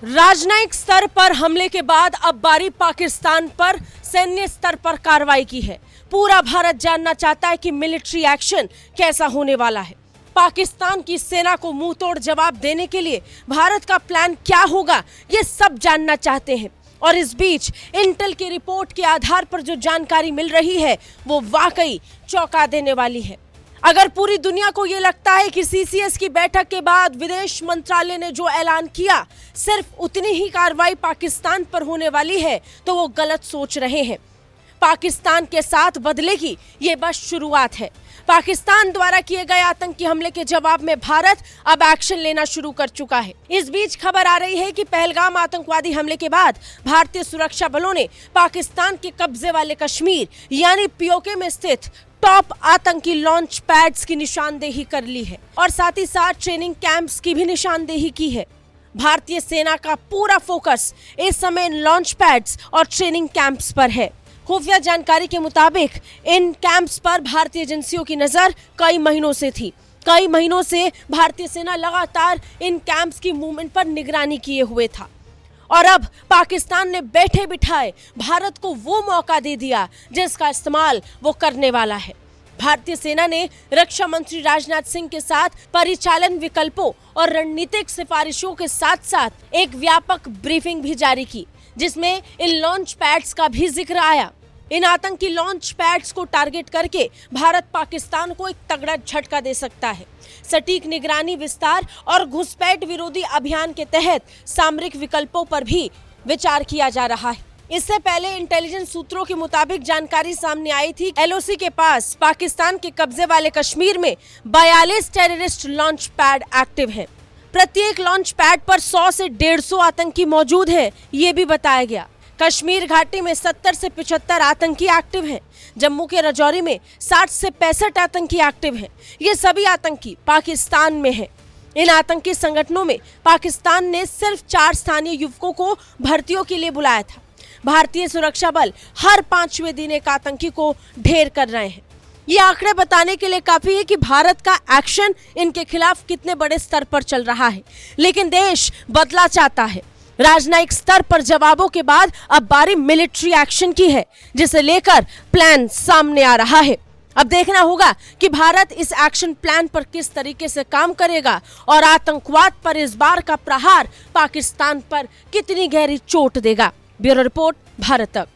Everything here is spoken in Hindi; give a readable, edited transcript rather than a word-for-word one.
राजनयिक स्तर पर हमले के बाद अब बारी पाकिस्तान पर सैन्य स्तर पर कार्रवाई की है। पूरा भारत जानना चाहता है कि मिलिट्री एक्शन कैसा होने वाला है। पाकिस्तान की सेना को मुंह तोड़ जवाब देने के लिए भारत का प्लान क्या होगा, ये सब जानना चाहते हैं। और इस बीच इंटेल की रिपोर्ट के आधार पर जो जानकारी मिल रही है वो वाकई चौंका देने वाली है। अगर पूरी दुनिया को ये लगता है कि सीसीएस की बैठक के बाद विदेश मंत्रालय ने जो ऐलान किया सिर्फ उतनी ही कार्रवाई पाकिस्तान पर होने वाली है, तो वो गलत सोच रहे हैं। पाकिस्तान के साथ बदले की ये बस शुरुआत है। पाकिस्तान द्वारा किए गए आतंकी हमले के जवाब में भारत अब एक्शन लेना शुरू कर चुका है। इस बीच खबर आ रही है कि पहलगाम आतंकवादी हमले के बाद भारतीय सुरक्षा बलों ने पाकिस्तान के कब्जे वाले कश्मीर यानी पीओके में स्थित टॉप आतंकी लॉन्च पैड्स की निशानदेही कर ली है और साथ ही साथ ट्रेनिंग कैंप्स की भी निशानदेही की है। भारतीय सेना का पूरा फोकस इस समय लॉन्च पैड्स और ट्रेनिंग कैंप्स पर है। खुफिया जानकारी के मुताबिक इन कैंप्स पर भारतीय एजेंसियों की नजर कई महीनों से थी। कई महीनों से भारतीय सेना लगातार इन कैंप्स की मूवमेंट पर निगरानी किए हुए था और अब पाकिस्तान ने बैठे बिठाए भारत को वो मौका दे दिया जिसका इस्तेमाल वो करने वाला है। भारतीय सेना ने रक्षा मंत्री राजनाथ सिंह के साथ परिचालन विकल्पों और रणनीतिक सिफारिशों के साथ साथ एक व्यापक ब्रीफिंग भी जारी की, जिसमें इन लॉन्च पैड्स का भी जिक्र आया। इन आतंकी लॉन्च पैड्स को टारगेट करके भारत पाकिस्तान को एक तगड़ा झटका दे सकता है। सटीक निगरानी विस्तार और घुसपैठ विरोधी अभियान के तहत सामरिक विकल्पों पर भी विचार किया जा रहा है। इससे पहले इंटेलिजेंस सूत्रों के मुताबिक जानकारी सामने आई थी, एलओसी के पास पाकिस्तान के कब्जे वाले कश्मीर में 42 टेररिस्ट लॉन्च पैड एक्टिव हैं। प्रत्येक लॉन्च पैड पर 100 से 150 आतंकी मौजूद हैं, ये भी बताया गया। कश्मीर घाटी में 70 से 75 आतंकी एक्टिव हैं। जम्मू के राजौरी में 60 से 65 आतंकी एक्टिव हैं। ये सभी आतंकी पाकिस्तान में हैं। इन आतंकी संगठनों में पाकिस्तान ने सिर्फ 4 स्थानीय युवकों को भर्तियों के लिए बुलाया था। भारतीय सुरक्षा बल हर 5वें दिन एक आतंकी को ढेर कर रहे हैं। ये आंकड़े बताने के लिए काफी है कि भारत का एक्शन इनके खिलाफ कितने बड़े स्तर पर चल रहा है। लेकिन देश बदला चाहता है। राजनयिक स्तर पर जवाबों के बाद अब बारी मिलिट्री एक्शन की है, जिसे लेकर प्लान सामने आ रहा है। अब देखना होगा कि भारत इस एक्शन प्लान पर किस तरीके से काम करेगा और आतंकवाद पर इस बार का प्रहार पाकिस्तान पर कितनी गहरी चोट देगा। ब्यूरो रिपोर्ट, भारत तक।